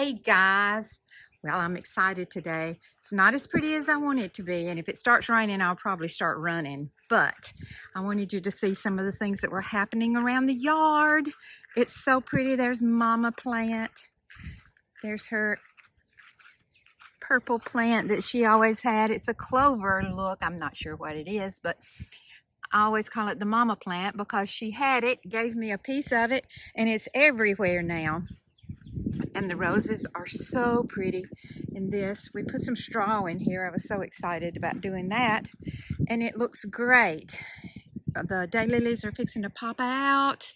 Hey guys, well, I'm excited today. It's not as pretty as I want it to be, and if it starts raining, I'll probably start running. But I wanted you to see some of the things that were happening around the yard. It's so pretty. There's Mama plant. There's her purple plant that she always had. It's a clover look. I'm not sure what it is, but I always call it the Mama plant because she had it, gave me a piece of it, and it's everywhere now. And the roses are so pretty in this. We put some straw in here. I was so excited about doing that, and it looks great. The daylilies are fixing to pop out,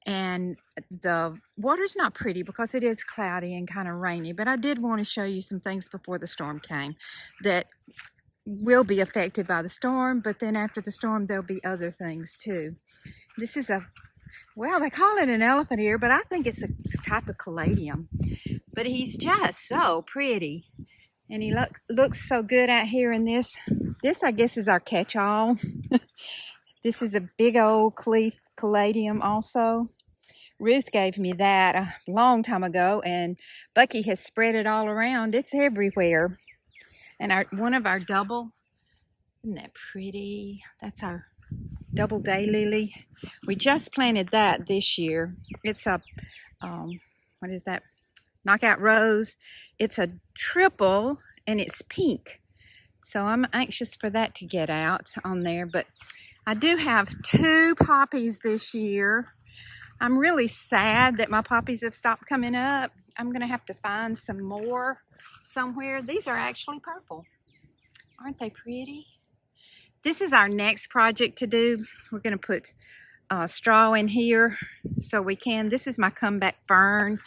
and the water's not pretty because it is cloudy and kind of rainy, but I did want to show you some things before the storm came that will be affected by the storm, but then after the storm there'll be other things too. This is well, they call it an elephant ear, but I think it's a type of caladium. But he's just so pretty. And he looks so good out here in this. This, I guess, is our catch-all. This is a big old caladium also. Ruth gave me that a long time ago, and Bucky has spread it all around. It's everywhere. And one of our double, isn't that pretty? That's our double daylily. We just planted that this year. It's a what is that, knockout rose. It's a triple and it's pink, so I'm anxious for that to get out on there. But I do have 2 poppies this year. I'm really sad that my poppies have stopped coming up. I'm gonna have to find some more somewhere. These are actually purple. Aren't they pretty? This is our next project to do. We're going to put straw in here so we can. This is my comeback fern.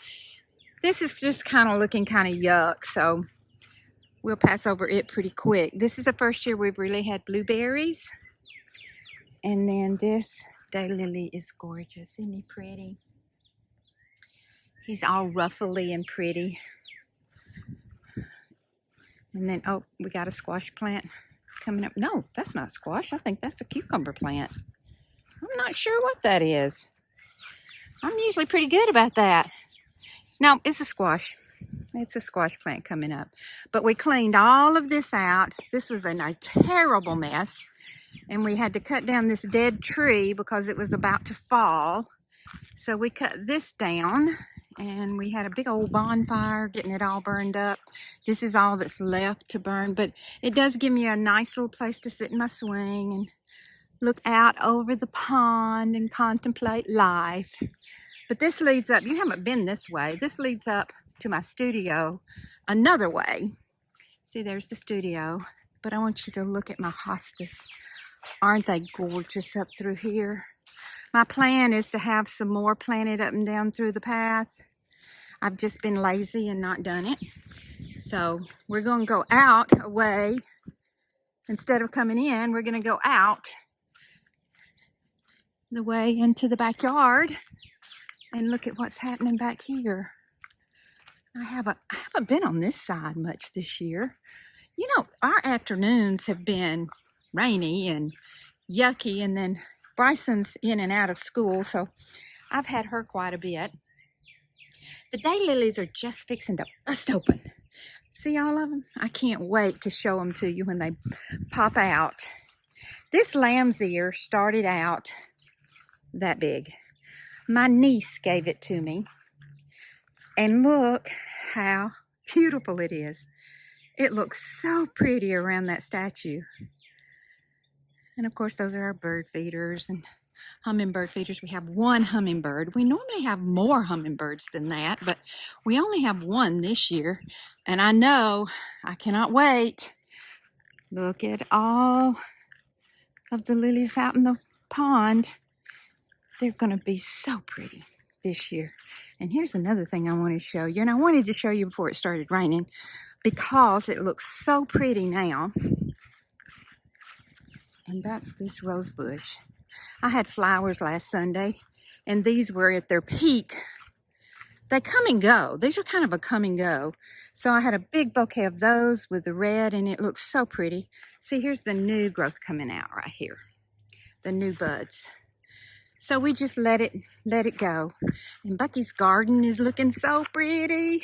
This is just kind of looking kind of yuck, so we'll pass over it pretty quick. This is the first year we've really had blueberries. And then this daylily is gorgeous. Isn't he pretty? He's all ruffly and pretty. And then, oh, we got a squash plant coming up. No, that's not squash. I think that's a cucumber plant. I'm not sure what that is. I'm usually pretty good about that. No, it's a squash. It's a squash plant coming up. But we cleaned all of this out. This was a terrible mess. And we had to cut down this dead tree because it was about to fall. So we cut this down. And we had a big old bonfire getting it all burned up. This is all that's left to burn, but it does give me a nice little place to sit in my swing and look out over the pond and contemplate life. But this leads up, you haven't been this way, this leads up to my studio another way. See, there's the studio, but I want you to look at my hostas. Aren't they gorgeous up through here? My plan is to have some more planted up and down through the path. I've just been lazy and not done it. So we're going to go out away. Instead of coming in, we're going to go out the way into the backyard and look at what's happening back here. I haven't been on this side much this year. You know, our afternoons have been rainy and yucky, and then Bryson's in and out of school, so I've had her quite a bit. The daylilies are just fixing to bust open. See all of them? I can't wait to show them to you when they pop out. This lamb's ear started out that big. My niece gave it to me. And look how beautiful it is. It looks so pretty around that statue. And of course, those are our bird feeders and hummingbird feeders. We have 1 hummingbird. We normally have more hummingbirds than that, but we only have 1 this year. And I know I cannot wait. Look at all of the lilies out in the pond. They're going to be so pretty this year. And here's another thing I want to show you. And I wanted to show you before it started raining because it looks so pretty now. And that's this rose bush. I had flowers last Sunday, and these were at their peak. They come and go. These are kind of a come and go. So I had a big bouquet of those with the red, and it looks so pretty. See, here's the new growth coming out right here. The new buds. So we just let it go. And Bucky's garden is looking so pretty.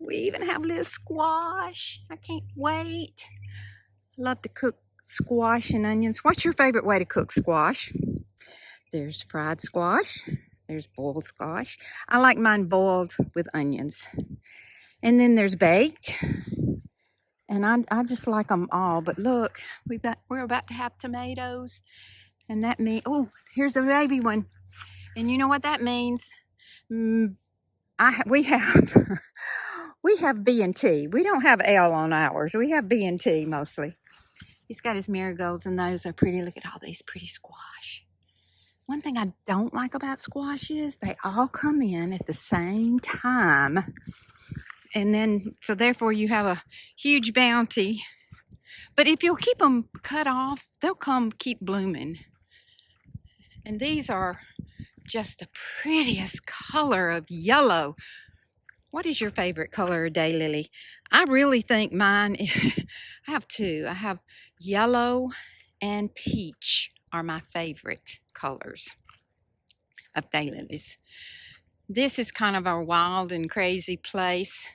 We even have a little squash. I can't wait. Love to cook squash and onions. What's your favorite way to cook squash? There's fried squash. There's boiled squash. I like mine boiled with onions. And then there's baked. And I just like them all. But look, we're about to have tomatoes. And that means, oh, here's a baby one. And you know what that means? We have we have B&T. We don't have L on ours. We have B&T mostly. He's got his marigolds, and those are pretty. Look at all these pretty squash. One thing I don't like about squash is they all come in at the same time. And then, so therefore you have a huge bounty. But if you'll keep them cut off, they'll keep blooming. And these are just the prettiest color of yellow. What is your favorite color of daylily? I really think mine, I have two. I have yellow and peach are my favorite colors of daylilies. This is kind of our wild and crazy place.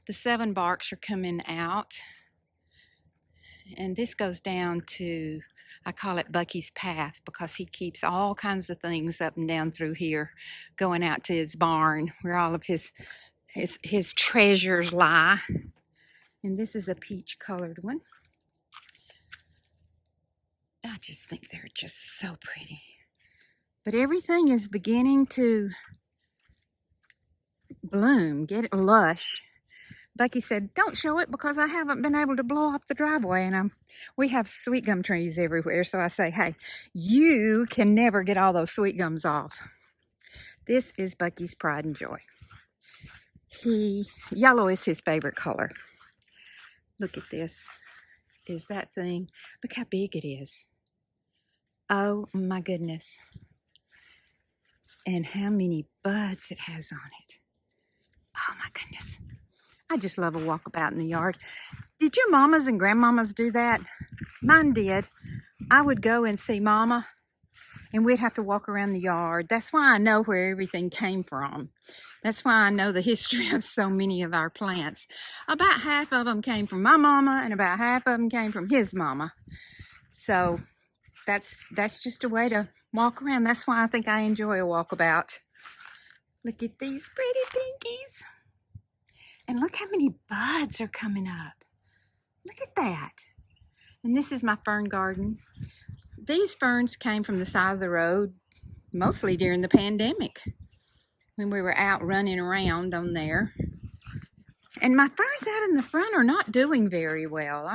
The 7 barks are coming out. And this goes down to, I call it Bucky's Path, because he keeps all kinds of things up and down through here, going out to his barn where all of his treasures lie. And this is a peach colored one. I just think they're just so pretty. But everything is beginning to bloom, get it lush. Bucky said, don't show it because I haven't been able to blow off the driveway. And we have sweet gum trees everywhere. So I say, hey, you can never get all those sweet gums off. This is Bucky's pride and joy. Yellow is his favorite color. Look at this. Is that thing? Look how big it is. Oh my goodness. And how many buds it has on it. Oh my goodness. I just love a walkabout in the yard. Did your mamas and grandmamas do that? Mine did. I would go and see Mama, and we'd have to walk around the yard. That's why I know where everything came from. That's why I know the history of so many of our plants. About half of them came from my mama, and about half of them came from his mama. So that's just a way to walk around. That's why I think I enjoy a walkabout. Look at these pretty pinkies. And look how many buds are coming up. Look at that. And this is my fern garden. These ferns came from the side of the road, mostly during the pandemic, when we were out running around on there. And my ferns out in the front are not doing very well.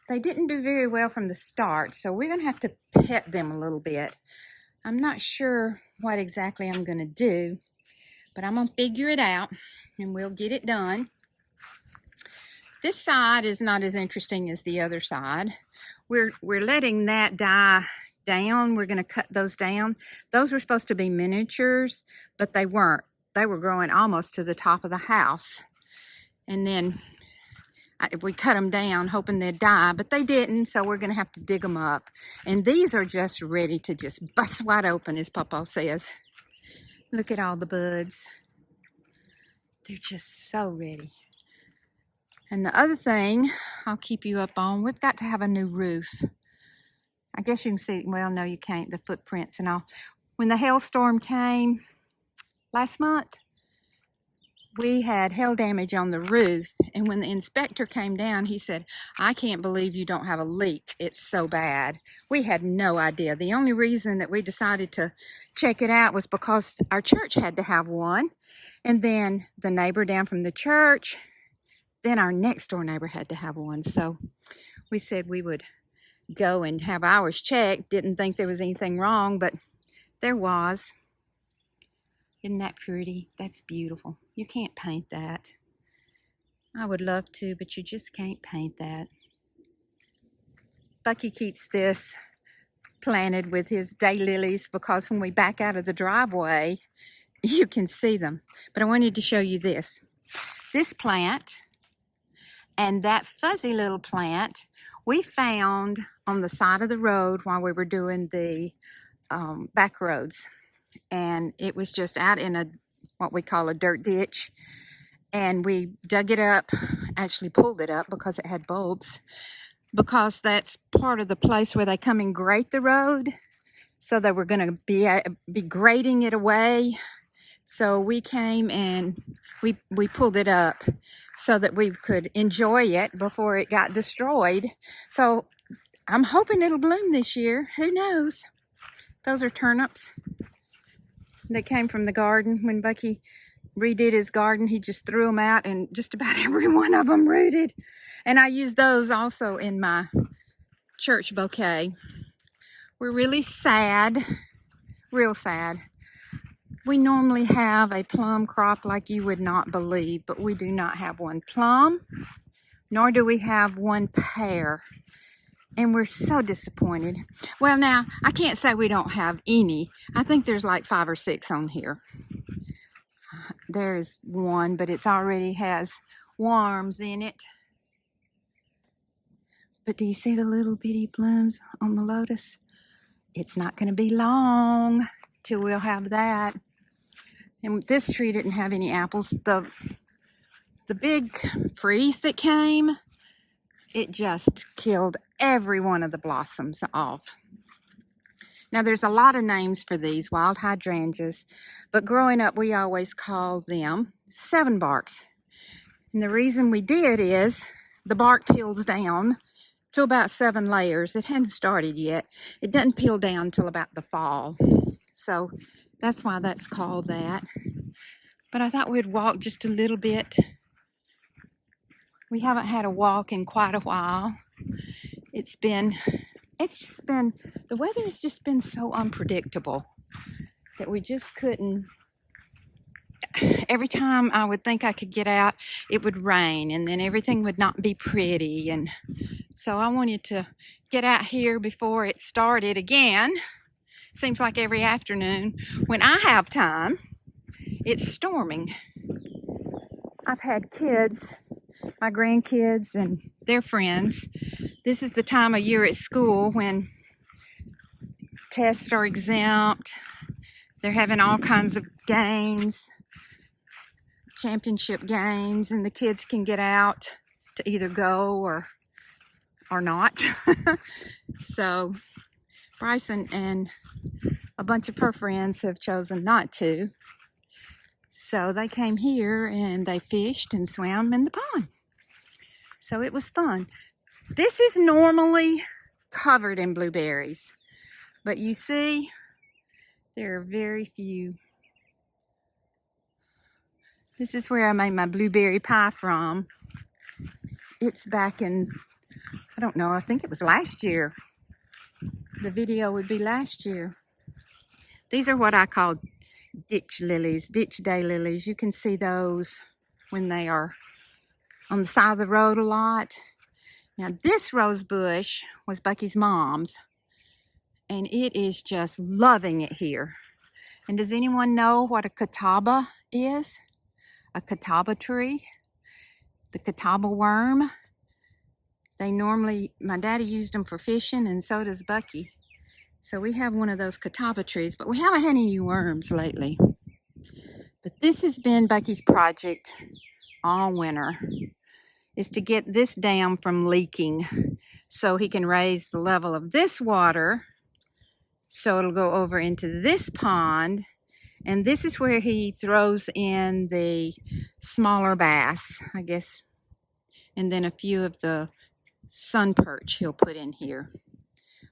They didn't do very well from the start, so we're going to have to pet them a little bit. I'm not sure what exactly I'm going to do, but I'm going to figure it out, and we'll get it done. This side is not as interesting as the other side. We're letting that die down. We're going to cut those down. Those were supposed to be miniatures, but they weren't. They were growing almost to the top of the house. And then we cut them down hoping they'd die, but they didn't, so we're going to have to dig them up. And these are just ready to just bust wide open, as Papa says. Look at all the buds. They're just so ready. And the other thing I'll keep you up on, we've got to have a new roof. I guess you can see, well, no, you can't, the footprints and all. When the hailstorm came last month, we had hail damage on the roof, and when the inspector came down, he said, I can't believe you don't have a leak. It's so bad. We had no idea. The only reason that we decided to check it out was because our church had to have one, and then the neighbor down from the church, then our next door neighbor had to have one. So we said we would go and have ours checked. Didn't think there was anything wrong, but there was. Isn't that pretty? That's beautiful. You can't paint that. I would love to, but you just can't paint that. Bucky keeps this planted with his daylilies because when we back out of the driveway, you can see them. But I wanted to show you this. This plant and that fuzzy little plant we found on the side of the road while we were doing the back roads. And it was just out in a what we call a dirt ditch. And we dug it up, actually pulled it up because it had bulbs, because that's part of the place where they come and grate the road. So they were going to be grading it away. So we came and we pulled it up so that we could enjoy it before it got destroyed. So I'm hoping it'll bloom this year. Who knows? Those are turnips. They came from the garden. When Bucky redid his garden, he just threw them out, and just about every one of them rooted. And I use those also in my church bouquet. We're really sad, real sad. We normally have a plum crop like you would not believe, but we do not have one plum, nor do we have one pear. And we're so disappointed. Well, now, I can't say we don't have any. I think there's like 5 or 6 on here. There is one, but it's already has worms in it. But do you see the little bitty blooms on the lotus? It's not going to be long till we'll have that. And this tree didn't have any apples. The big freeze that came, it just killed every one of the blossoms off. Now, there's a lot of names for these wild hydrangeas, but growing up, we always called them 7-barks. And the reason we did is the bark peels down to about 7 layers. It hadn't started yet. It doesn't peel down until about the fall. So that's why that's called that. But I thought we'd walk just a little bit. We haven't had a walk in quite a while. The weather's just been so unpredictable that we just couldn't. Every time I would think I could get out, it would rain, and then everything would not be pretty. And so I wanted to get out here before it started again. Seems like every afternoon when I have time, it's storming. I've had kids, my grandkids and their friends. This is the time of year at school when tests are exempt. They're having all kinds of games, championship games, and the kids can get out to either go or not. So Bryson and a bunch of her friends have chosen not to. So they came here and they fished and swam in the pond. So it was fun. This is normally covered in blueberries, but you see, there are very few. This is where I made my blueberry pie from. It's back in, I don't know, I think it was last year. The video would be last year. These are what I call ditch lilies, ditch day lilies. You can see those when they are on the side of the road a lot. Now this rose bush was Bucky's mom's, and it is just loving it here. And does anyone know what a catawba is? A catawba tree? The catawba worm? My daddy used them for fishing, and so does Bucky. So we have one of those catawba trees, but we haven't had any worms lately. But this has been Bucky's project all winter, is to get this dam from leaking so he can raise the level of this water so it'll go over into this pond. And this is where he throws in the smaller bass, I guess, and then a few of the sun perch he'll put in here.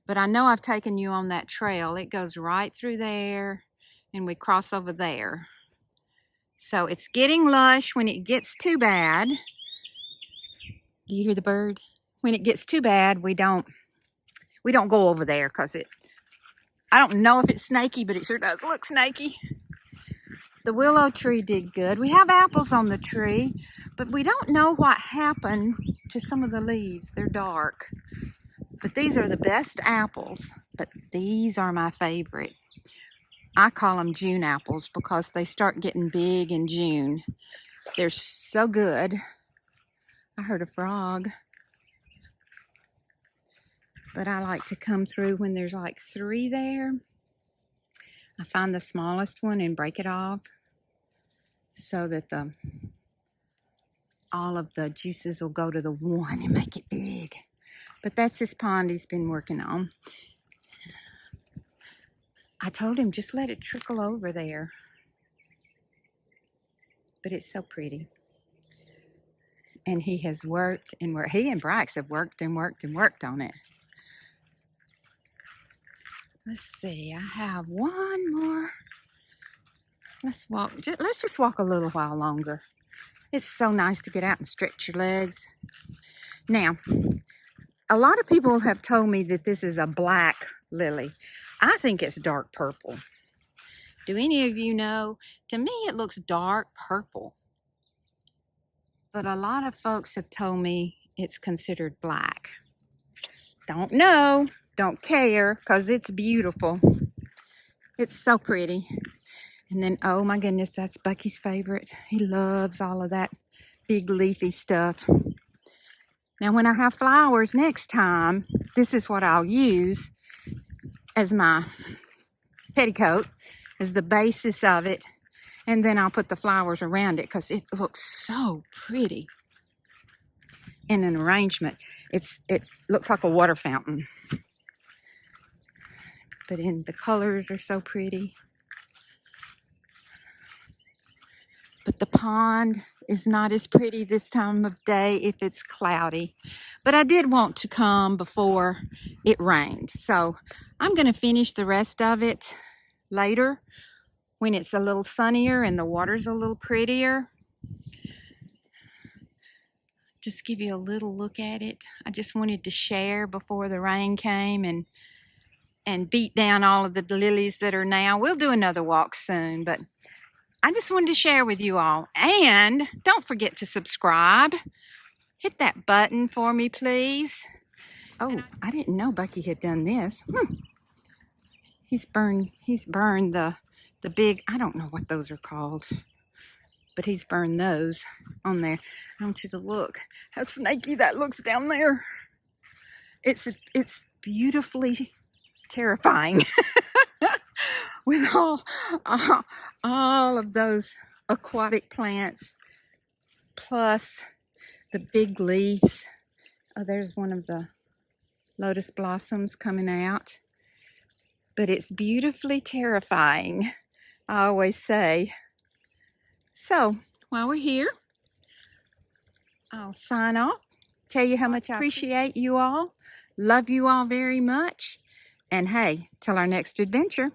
But I know I've taken you on that trail. It goes right through there, and we cross over there. So it's getting lush. When it gets too bad, do you hear the bird? When it gets too bad, we don't go over there because I don't know if it's snaky, but it sure does look snaky. The willow tree did good. We have apples on the tree, but we don't know what happened to some of the leaves. They're dark. But these are the best apples, but these are my favorite. I call them June apples because they start getting big in June. They're so good. I heard a frog. But I like to come through when there's like 3 there. I find the smallest one and break it off. so that all of the juices will go to the one and make it big. But that's his pond he's been working on. I told him just let it trickle over there. But it's so pretty. And he has worked and worked. He and Bryce have worked and worked and worked on it. Let's see, I have one more. Let's just walk a little while longer. It's so nice to get out and stretch your legs. Now, a lot of people have told me that this is a black lily. I think it's dark purple. Do any of you know? To me, it looks dark purple. But a lot of folks have told me it's considered black. Don't know, don't care, because it's beautiful. It's so pretty. And then, oh my goodness, that's Bucky's favorite. He loves all of that big leafy stuff. Now, when I have flowers next time, this is what I'll use as my petticoat, as the basis of it. And then I'll put the flowers around it because it looks so pretty in an arrangement. It looks like a water fountain. But the colors are so pretty. But the pond is not as pretty this time of day if it's cloudy. But I did want to come before it rained. So I'm going to finish the rest of it later when it's a little sunnier and the water's a little prettier. Just give you a little look at it. I just wanted to share before the rain came and beat down all of the lilies that are now. We'll do another walk soon, but I just wanted to share with you all. And don't forget to subscribe. Hit that button for me, please. Oh, I didn't know Bucky had done this. He's burned the big, I don't know what those are called, but he's burned those on there. I want you to look how snaky that looks down there. It's beautifully terrifying. With all of those aquatic plants, plus the big leaves. Oh, there's one of the lotus blossoms coming out. But it's beautifully terrifying, I always say. So, while we're here, I'll sign off, tell you how much I appreciate you all, love you all very much, and hey, till our next adventure.